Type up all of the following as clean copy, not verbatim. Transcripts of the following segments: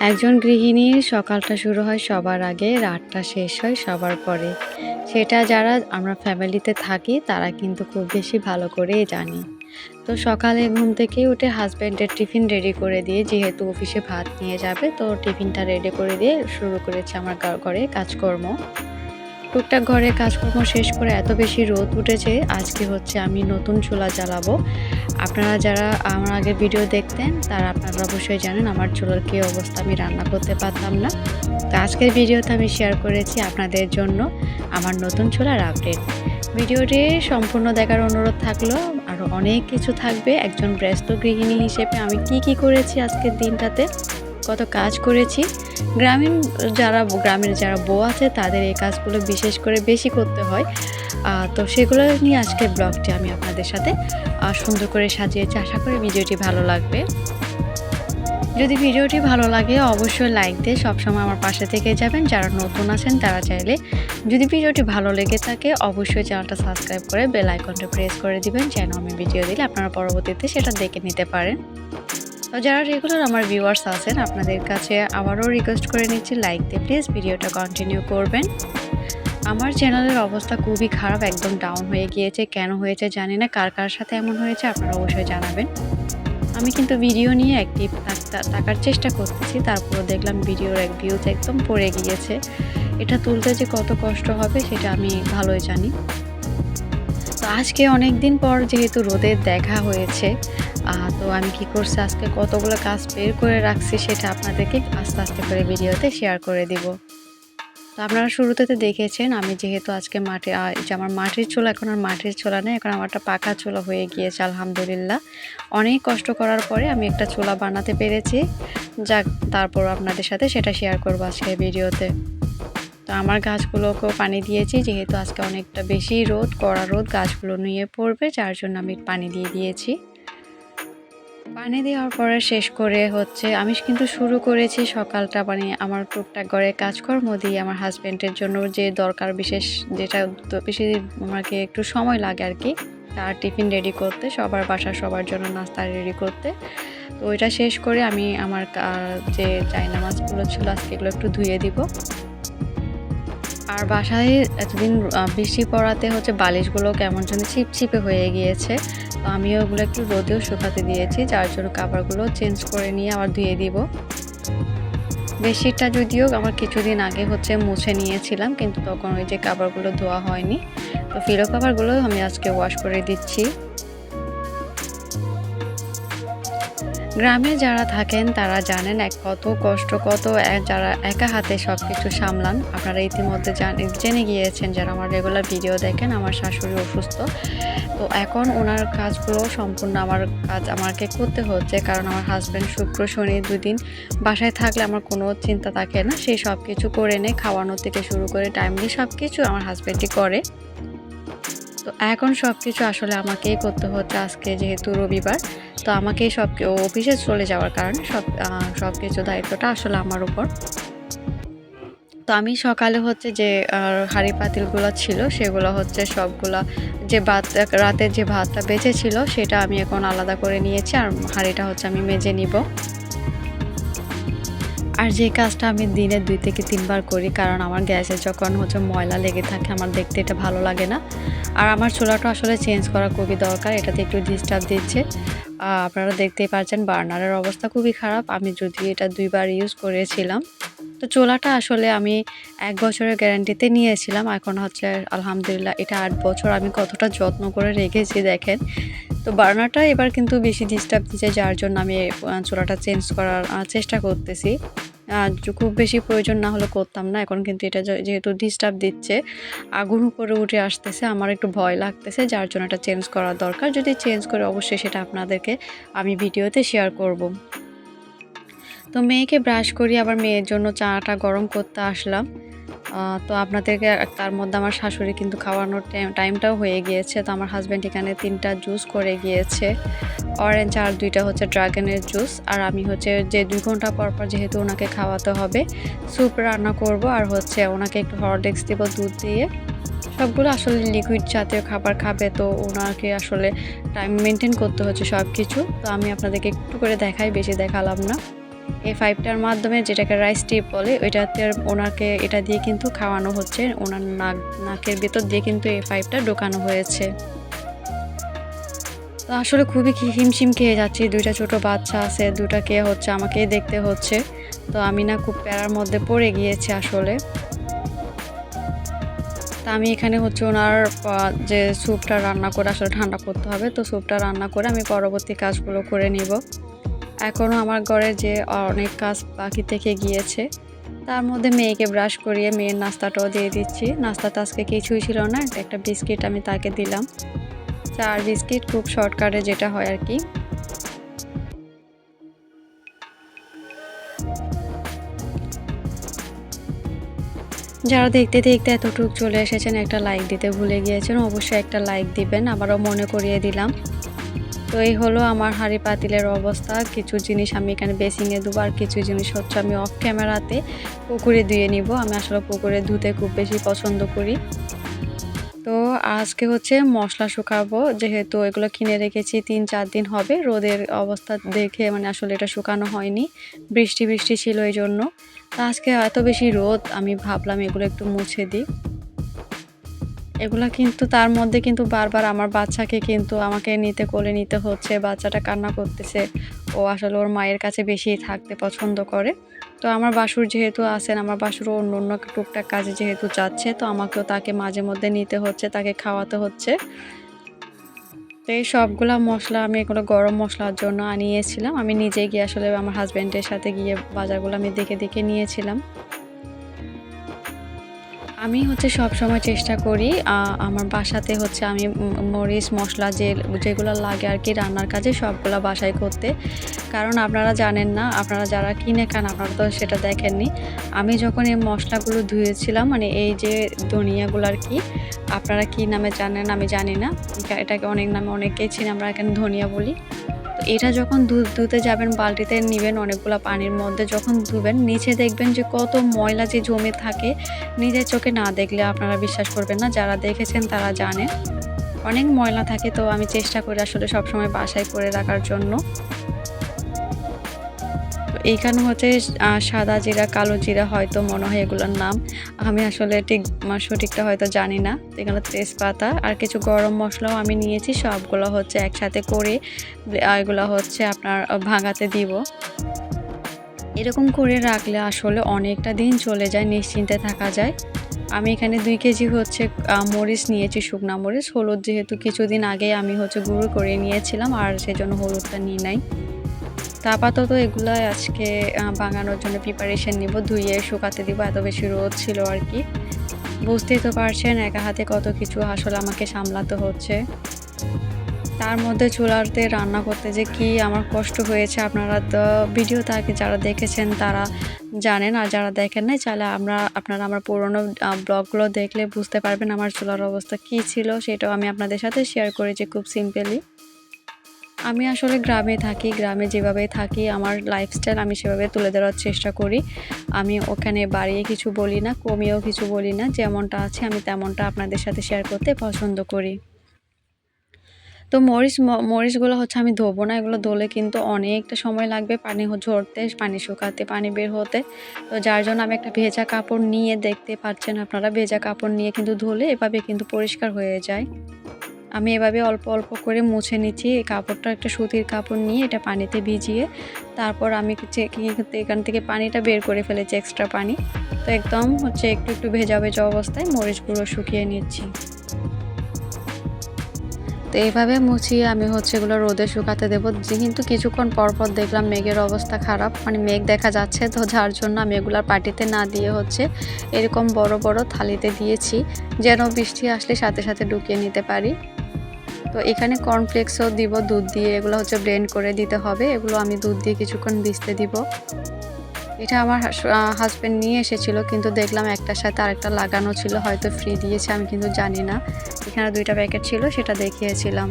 একজন গৃহিণীর সকালটা শুরু হয় সবার আগে, রাতটা শেষ হয় সবার পরে। সেটা যারা আমরা ফ্যামিলিতে থাকি তারা কিন্তু খুব বেশি ভালো করেই জানি। তো সকালে ঘুম থেকে উঠে হাসব্যান্ডের টিফিন রেডি করে দিয়ে, যেহেতু অফিসে ভাত নিয়ে যাবে, তো টিফিনটা রেডি করে দিয়ে শুরু করেছি আমার ঘরে কাজকর্ম। টুকটাক ঘরের কাজকর্ম শেষ করে এত বেশি রোদ উঠেছে, আজকে হচ্ছে আমি নতুন চুলা জ্বালাবো। আপনারা যারা আমার আগের ভিডিও দেখতেন আপনারা অবশ্যই জানেন আমার চুলার কী অবস্থা, আমি রান্না করতে পারতাম না। তো আজকের ভিডিওতে আমি শেয়ার করেছি আপনাদের জন্য আমার নতুন চুলার আপডেট। ভিডিওটি সম্পূর্ণ দেখার অনুরোধ থাকলো, আরও অনেক কিছু থাকবে। একজন ব্যস্ত গৃহিণী হিসেবে আমি কি করেছি আজকের দিনটাতে, কত কাজ করেছি। গ্রামের যারা বউ আছে তাদের এই কাজগুলো বিশেষ করে বেশি করতে হয়। তো সেগুলো নিয়ে আজকের ব্লগটি আমি আপনাদের সাথে সুন্দর করে সাজিয়েছি। আশা করি ভিডিওটি ভালো লাগবে। যদি ভিডিওটি ভালো লাগে অবশ্যই লাইক দিয়ে সবসময় আমার পাশে থেকে যাবেন। যারা নতুন আছেন তারা চাইলে, যদি ভিডিওটি ভালো লেগে থাকে, অবশ্যই চ্যানেলটা সাবস্ক্রাইব করে বেল আইকনটা প্রেস করে দিবেন, যেন আমি ভিডিও দিলে আপনারা পরবর্তীতে সেটা দেখে নিতে পারেন। তো যারা রেগুলার আমার ভিউয়ার্স আছেন, আপনাদের কাছে আবারও রিকোয়েস্ট করে নিচ্ছি, লাইক দিয়ে প্লিজ ভিডিওটা কন্টিনিউ করবেন। আমার চ্যানেলের অবস্থা খুবই খারাপ, একদম ডাউন হয়ে গিয়েছে। কেন হয়েছে জানি না, কার সাথে এমন হয়েছে আপনারা অবশ্যই জানাবেন। আমি কিন্তু ভিডিও নিয়ে অ্যাক্টিভ থাকার চেষ্টা করতেছি, তারপরও দেখলাম ভিডিওর ভিউজ একদম পড়ে গিয়েছে। এটা তুলতে যে কত কষ্ট হবে সেটা আমি ভালোই জানি। তো আজকে অনেক দিন পর যেহেতু রোদের দেখা হয়েছে, তো আমি কি করছি, আজকে কতগুলো কাজ বের করে রাখছি সেটা আপনাদেরকে আস্তে আস্তে করে ভিডিওতে শেয়ার করে দিব। তো আপনারা শুরুতে দেখেছেন আমি যেহেতু আজকে যে আমার মাটির চুলা, এখন আর মাটির চুলা নেই, এখন আমার একটা পাকা চুলা হয়ে গিয়েছে আলহামদুলিল্লাহ। অনেক কষ্ট করার পরে আমি একটা চুলা বানাতে পেরেছি। যাক, তারপর আপনাদের সাথে সেটা শেয়ার করবো আজকে ভিডিওতে। তো আমার গাছগুলোকেও পানি দিয়েছি, যেহেতু আজকে অনেকটা বেশি কড়া রোদ, গাছগুলো নিয়ে পড়বে, যার জন্য আমি পানি দিয়ে দিয়েছি। পানি দেওয়ার পরে শেষ করে হচ্ছে আমি কিন্তু শুরু করেছি সকালটা, মানে আমার টুকটাক ঘরের কাজকর্ম দিয়ে আমার হাজব্যান্ডের জন্য যে দরকার, বিশেষ যেটা বেশি আমাকে একটু সময় লাগে আর কি, তার টিফিন রেডি করতে, বাসার সবার জন্য নাস্তা রেডি করতে। তো ওইটা শেষ করে আমি আমার যে জায়নামাজগুলো ছিল আজকে এগুলো একটু ধুয়ে দিব। আর বাসায় এতদিন বৃষ্টি পড়াতে হচ্ছে বালিশগুলো কেমন যেন চিপচিপে হয়ে গিয়েছে। তো আমিও ওগুলো একটু রোদেও শুকাতে দিয়েছি, যার জন্য কাভারগুলো চেঞ্জ করে নিয়ে আবার ধুয়ে দিব। বেডশিটটা যদিও আমার কিছুদিন আগে হচ্ছে মুছে নিয়েছিলাম, কিন্তু তখন ওই যে কাভারগুলো ধোয়া হয়নি। তো ফিলো কাভারগুলো আমি আজকে ওয়াশ করে দিচ্ছি। গ্রামে যারা থাকেন তারা জানেন কত কষ্ট, যারা একা হাতে সব কিছু সামলান। আপনারা ইতিমধ্যে জেনে গিয়েছেন, যারা আমার রেগুলার ভিডিও দেখেন। আমার শাশুড়ি অসুস্থ, তো এখন ওনার কাজগুলো সম্পূর্ণ আমাকে করতে হচ্ছে, কারণ আমার হাজব্যান্ড শুক্র শনি 2 দিন বাসায় থাকলে আমার কোনো চিন্তা থাকে না, সেই সব কিছু করে নেয়, খাওয়ানো থেকে শুরু করে টাইমলি সব কিছু আমার হাজব্যান্ডই করে। তো এখন সব কিছু আসলে আমাকেই করতে হচ্ছে। আজকে যেহেতু রবিবার, তো আমাকেই অফিসে চলে যাওয়ার কারণে সব কিছু দায়িত্বটা আসলে আমার উপর। তো আমি সকালে হচ্ছে যে হাঁড়ি পাতিলগুলো ছিল সেগুলো হচ্ছে সবগুলা, যে রাতের যে ভাতটা বেঁচে ছিল সেটা আমি এখন আলাদা করে নিয়েছি, আর হাঁড়িটা হচ্ছে আমি মেজে নিব। আর যে কাজটা আমি দিনে 2 থেকে 3 বার করি, কারণ আমার গ্যাসে যখন হচ্ছে ময়লা লেগে থাকে আমার দেখতে এটা ভালো লাগে না। আর আমার চুলাটা আসলে চেঞ্জ করা খুবই দরকার, এটাতে একটু ডিস্টার্ব দিচ্ছে। আপনারা দেখতেই পাচ্ছেন বার্নারের অবস্থা খুবই খারাপ, আমি যদিও এটা 2 বার ইউজ করেছিলাম। তো চুলাটা আসলে আমি 1 বছরের গ্যারান্টিতে নিয়েছিলাম, এখন হচ্ছে আলহামদুলিল্লাহ এটা 8 বছর। আমি কতটা যত্ন করে রেখেছি দেখেন। তো বার্নারটা এবার কিন্তু বেশি ডিস্টার্ব দিচ্ছে, যার জন্য আমি চুলাটা চেঞ্জ করার চেষ্টা করতেছি। খুব বেশি প্রয়োজন না হলে করতাম না, এখন কিন্তু এটা যেহেতু ডিস্টার্ব দিচ্ছে, আগুন উপরে উঠে আসতেছে, আমার একটু ভয় লাগতেছে, যার জন্য এটা চেঞ্জ করা দরকার। যদি চেঞ্জ করে অবশ্যই সেটা আপনাদেরকে আমি ভিডিওতে শেয়ার করব। তো মেয়েকে ব্রাশ করি, আবার মেয়ের জন্য চাটা গরম করতে আসলাম। তো আপনাদেরকে, তার মধ্যে আমার শাশুড়ি কিন্তু খাওয়ানোর টাইমটাও হয়ে গিয়েছে। তো আমার হাজব্যান্ড এখানে 3টা জুস করে গিয়েছে, অরেঞ্জ আর 2টা হচ্ছে ড্রাগনের জুস। আর আমি হচ্ছে যে 2 ঘন্টা পর যেহেতু ওনাকে খাওয়াতে হবে, স্যুপ রান্না করব, আর হচ্ছে ওনাকে একটু হরলিক্স দিব দুধ দিয়ে। সবগুলো আসলে লিকুইড জাতীয় খাবার খাবে, তো ওনাকে আসলে টাইম মেনটেন করতে হচ্ছে সব কিছু। তো আমি আপনাদেরকে একটু করে দেখাই, বেশি দেখালাম না। এই 5টার মাধ্যমে, যেটাকে রাইস টিপ বলে, ওইটাতে ওনাকে এটা দিয়ে কিন্তু খাওয়ানো হচ্ছে। ওনার নাকের ভেতর দিয়ে কিন্তু এই 5টা ঢোকানো হয়েছে। তো আসলে খুবই হিমশিম খেয়ে যাচ্ছি। 2টা ছোট বাচ্চা আছে, 2টাকে হচ্ছে আমাকেই দেখতে হচ্ছে। তো আমি না খুব প্যারার মধ্যে পড়ে গিয়েছি আসলে। তা আমি এখানে হচ্ছে ওনার যে স্যুপটা রান্না করে আসলে ঠান্ডা করতে হবে, তো স্যুপটা রান্না করে আমি পরবর্তী কাজগুলো করে নিব। এখনও আমার ঘরে যে অনেক কাজ বাকি থেকে গিয়েছে, তার মধ্যে মেয়েকে ব্রাশ করিয়ে মেয়ের নাস্তাটাও দিয়ে দিচ্ছি। নাস্তাতে আজকে কিছুই ছিল না, একটা বিস্কিট আমি তাকে দিলাম। চা আর বিস্কিট, খুব শর্টকাটে যেটা হয় আর কি। যারা দেখতে দেখতে এতটুকু চলে এসেছেন, একটা লাইক দিতে ভুলে গিয়েছেন, অবশ্যই একটা লাইক দিবেন, আবারও মনে করিয়ে দিলাম। তো এই হলো আমার হাঁড়ি পাতিলের অবস্থা। কিছু জিনিস আমি এখানে বেসিংয়ে দেবো, আর কিছু জিনিস হচ্ছে আমি অফ ক্যামেরাতে পুকুরে ধুয়ে নিব। আমি আসলে পুকুরে ধুতে খুব বেশি পছন্দ করি। তো আজকে হচ্ছে মশলা শুকাবো, যেহেতু এগুলো কিনে রেখেছি 3-4 দিন হবে। রোদের অবস্থা দেখে মানে আসলে এটা শুকানো হয়নি, বৃষ্টি বৃষ্টি ছিল এই জন্য। তো আজকে এত বেশি রোদ, আমি ভাবলাম এগুলো একটু মুছে দিই। এগুলা কিন্তু তার মধ্যে কিন্তু বারবার আমার বাচ্চাকে কিন্তু আমাকে কোলে নিতে হচ্ছে। বাচ্চাটা কান্না করতেছে। ও আসলে ওর মায়ের কাছে বেশি থাকতে পছন্দ করে। তো আমার বাসুর যেহেতু আছেন, আমার বাসুরও অন্য টুকটাক কাজে যেহেতু যাচ্ছে, তো আমাকেও তাকে মাঝে মধ্যে নিতে হচ্ছে, তাকে খাওয়াতে হচ্ছে। তো এই সবগুলা মসলা আমি এগুলো গরম মসলার জন্য আনিয়েছিলাম। আমি নিজে গিয়ে আসলে আমার হাসব্যান্ডের সাথে গিয়ে বাজারগুলো আমি দেখে দেখে নিয়েছিলাম। আমি হচ্ছে সবসময় চেষ্টা করি আমার বাসাতে হচ্ছে আমি মরিচ মশলা যেগুলো লাগে আর কি রান্নার কাজে, সবগুলা বাসায় করতে। কারণ আপনারা জানেন না, আপনারা যারা কিনে খান আপনারা তো সেটা দেখেননি। আমি যখন এই মশলাগুলো ধুয়েছিলাম, মানে এই যে ধনিয়াগুলো আর কি, আপনারা কি নামে জানেন আমি জানি না, এটাকে অনেক নামে অনেকেই চিনি, আমরা এখানে ধনিয়া বলি। তো এটা যখন ধুতে যাবেন, বালতিতে নিবেন অনেকগুলো পানির মধ্যে, যখন ধুবেন নিচে দেখবেন যে কত ময়লা যে জমে থাকে, নিজের চোখে না দেখলে আপনারা বিশ্বাস করবেন না, যারা দেখেছেন তারা জানেন অনেক ময়লা থাকে। তো আমি চেষ্টা করি আসলে সবসময় বাসায় করে রাখার জন্য। তো এইখানে হচ্ছে সাদা জিরা, কালো জিরা হয়তো মনে হয় এগুলোর নাম, আমি আসলে ঠিক সঠিকটা হয়তো জানি না। এখানে তেজপাতা আর কিছু গরম মশলাও আমি নিয়েছি, সবগুলো হচ্ছে একসাথে করে এগুলো হচ্ছে আপনার ভাঙাতে দিব। এরকম করে রাখলে আসলে অনেকটা দিন চলে যায়, নিশ্চিন্তে থাকা যায়। আমি এখানে 2 কেজি হচ্ছে মরিচ নিয়েছি, শুকনা মরিচ। হলুদ যেহেতু কিছুদিন আগে আমি হচ্ছে গুঁড়ো করে নিয়েছিলাম, আর সেজন্য হলুদটা নিই নাই। তো আপাতত এগুলাই আজকে বানানোর জন্য প্রিপারেশন নিব, ধুয়ে শুকাতে দিব। এত বেশি রোদ ছিল আর কি, বুঝতেই তো পারছেন একা হাতে কত কিছু আসলে আমাকে সামলাতে হচ্ছে। তার মধ্যে চুলাতে রান্না করতে যে কি আমার কষ্ট হয়েছে, আপনারা তো ভিডিওতে আগে যারা দেখেছেন তারা জানেন, আর যারা দেখেন নাই চাইলে আপনারা আমার পুরনো ব্লগগুলো দেখলে বুঝতে পারবেন আমার চুলার অবস্থা কি ছিল। সেটাও আমি আপনাদের সাথে শেয়ার করেছি খুব সিম্পলি। আমি আসলে গ্রামে থাকি, গ্রামে যেভাবে থাকি আমার লাইফস্টাইল আমি সেভাবে তুলে ধরার চেষ্টা করি। আমি ওখানে বাড়িয়ে কিছু বলি না, কমিয়েও কিছু বলি না, যেমনটা আছে আমি তেমনটা আপনাদের সাথে শেয়ার করতে পছন্দ করি। তো মরিচগুলো হচ্ছে আমি ধোবো না, এগুলো ধুলে কিন্তু অনেকটা সময় লাগবে, পানি ঝরতে, পানি শুকাতে, পানি বের হতে। তো যার জন্য আমি একটা ভেজা কাপড় নিয়ে, দেখতে পাচ্ছেন আপনারা, ভেজা কাপড় নিয়ে কিন্তু ধুলে এভাবে কিন্তু পরিষ্কার হয়ে যায়। আমি এভাবে অল্প অল্প করে মুছে নিচ্ছি। এই কাপড়টা একটা সুতির কাপড় নিয়ে এটা পানিতে ভিজিয়ে তারপর আমি এখান থেকে পানিটা বের করে ফেলেছি, এক্সট্রা পানি। তো একদম হচ্ছে একটু একটু ভেজা ভেজা অবস্থায় মরিচগুলো শুকিয়ে নিচ্ছি। তো এইভাবে মুছিয়ে আমি হচ্ছে এগুলো রোদে শুকাতে দেবো। কিন্তু কিছুক্ষণ পর দেখলাম মেঘের অবস্থা খারাপ, মানে মেঘ দেখা যাচ্ছে, তো যার জন্য আমি এগুলার পাটিতে না দিয়ে হচ্ছে এরকম বড় বড় থালিতে দিয়েছি, যেন বৃষ্টি আসলে সাথে সাথে ঢুকিয়ে নিতে পারি। তো এখানে কর্নফ্লেক্সও দিব দুধ দিয়ে, এগুলো হচ্ছে ব্লেন্ড করে দিতে হবে। এগুলো আমি দুধ দিয়ে কিছুক্ষণ ভিজতে দিব। এটা আমার হাজব্যান্ড নিয়ে এসেছিল, কিন্তু দেখলাম একটার সাথে আরেকটা লাগানো ছিল, হয়তো ফ্রি দিয়েছে, আমি কিন্তু জানি না। এখানে 2টা প্যাকেট ছিল, সেটা দেখিয়েছিলাম।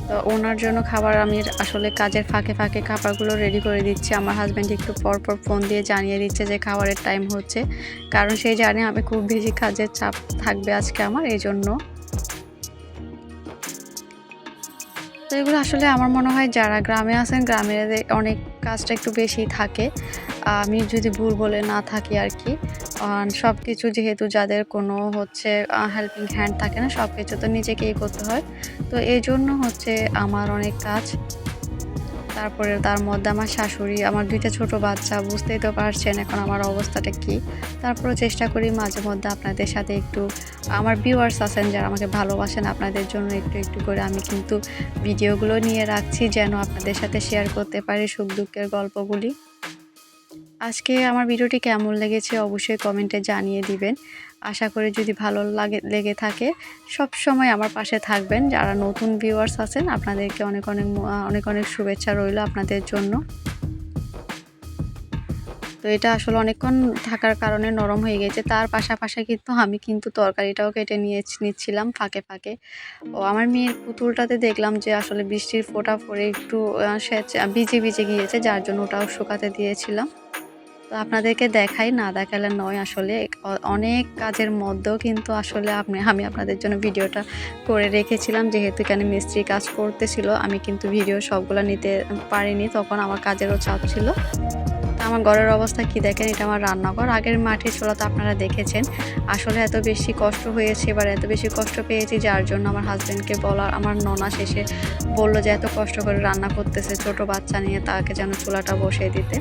তো ওনার জন্য খাবার আমি আসলে কাজের ফাঁকে ফাঁকে খাবারগুলো রেডি করে দিচ্ছি। আমার হাজব্যান্ড একটু পর ফোন দিয়ে জানিয়ে দিচ্ছে যে খাবারের টাইম হচ্ছে, কারণ সে জানে আমি খুব বেশি কাজের চাপ থাকবে আজকে আমার, এই জন্য। তো এগুলো আসলে আমার মনে হয় যারা গ্রামে আছেন, গ্রামের অনেক কাজটা একটু বেশি থাকে। আমি যদি ভুল বলে না থাকি আর কি। সব কিছু যেহেতু যাদের কোনো হচ্ছে হেল্পিং হ্যান্ড থাকে না, সব কিছু তো নিজেকেই করতে হয়। তো এজন্য হচ্ছে আমার অনেক কাজ। তারপরে তার মধ্যে আমার শাশুড়ি, আমার ২ টা ছোট বাচ্চা, বুঝতেই তো পারছেন এখন আমার অবস্থাটা কী। তারপরেও চেষ্টা করি মাঝে মধ্যে আপনাদের সাথে একটু, আমার ভিউয়ার্স আছেন যারা আমাকে ভালোবাসেন, আপনাদের জন্য একটু একটু করে আমি কিন্তু ভিডিওগুলো নিয়ে রাখছি যেন আপনাদের সাথে শেয়ার করতে পারি সুখ দুঃখের গল্পগুলি। আজকে আমার ভিডিওটি কেমন লেগেছে অবশ্যই কমেন্টে জানিয়ে দিবেন। আশা করি যদি ভালো লেগে থাকে সবসময় আমার পাশে থাকবেন। যারা নতুন ভিউয়ার্স আছেন আপনাদেরকে অনেক অনেক অনেক শুভেচ্ছা রইল আপনাদের জন্য। তো এটা আসলে অনেকক্ষণ থাকার কারণে নরম হয়ে গেছে। তার পাশাপাশি কিন্তু আমি কিন্তু তরকারিটাও কেটে নিচ্ছিলাম ফাঁকে ফাঁকে। আমার মেয়ের পুতুলটাতে দেখলাম যে আসলে বৃষ্টির ফোঁটা পড়ে একটু ভিজে ভিজে গিয়েছে, যার জন্য ওটাও শুকাতে দিয়েছিলাম। তো আপনাদেরকে দেখাই, না দেখালে নয় আসলে। অনেক কাজের মধ্যেও কিন্তু আসলে আমি আপনাদের জন্য ভিডিওটা করে রেখেছিলাম, যেহেতু এখানে মিস্ত্রি কাজ করতেছিল। আমি কিন্তু ভিডিও সবগুলো নিতে পারিনি, তখন আমার কাজেরও চাপ ছিল। আমার ঘরের অবস্থা কি দেখেন, এটা আমার রান্নাঘর। আগের মাটির চুলা তো আপনারা দেখেছেন। আসলে এত বেশি কষ্ট হয়েছে, এবার এত বেশি কষ্ট পেয়েছি, যার জন্য আমার হাজব্যান্ডকে বলার, আমার ননা শেষে বলল যে এত কষ্ট করে রান্না করতেছে ছোট বাচ্চা নিয়ে, তাকে যেন চুলাটা বসিয়ে দিতে।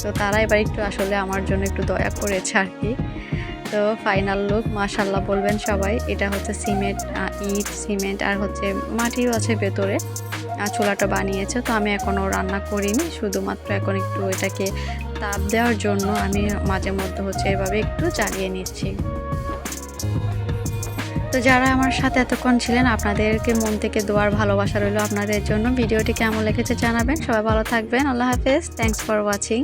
তো তারা এবার একটু আসলে আমার জন্য একটু দয়া করেছে আর কি। তো ফাইনাল লুক মাশাআল্লাহ বলবেন সবাই। এটা হচ্ছে ইট সিমেন্ট আর হচ্ছে মাটিও আছে ভেতরে। চুলাটা বানিয়েছে। তো আমি এখনও রান্না করিনি, শুধুমাত্র এখন একটু এটাকে তাপ দেওয়ার জন্য আমি মাঝে মধ্যে হচ্ছে এভাবে একটু জ্বালিয়ে নিচ্ছি। তো যারা আমার সাথে এতক্ষণ ছিলেন আপনাদেরকে মন থেকে দোয়ার ভালোবাসা রইল আপনাদের জন্য। ভিডিওটি কেমন লেগেছে জানাবেন। সবাই ভালো থাকবেন। আল্লাহ হাফেজ। Thanks for watching.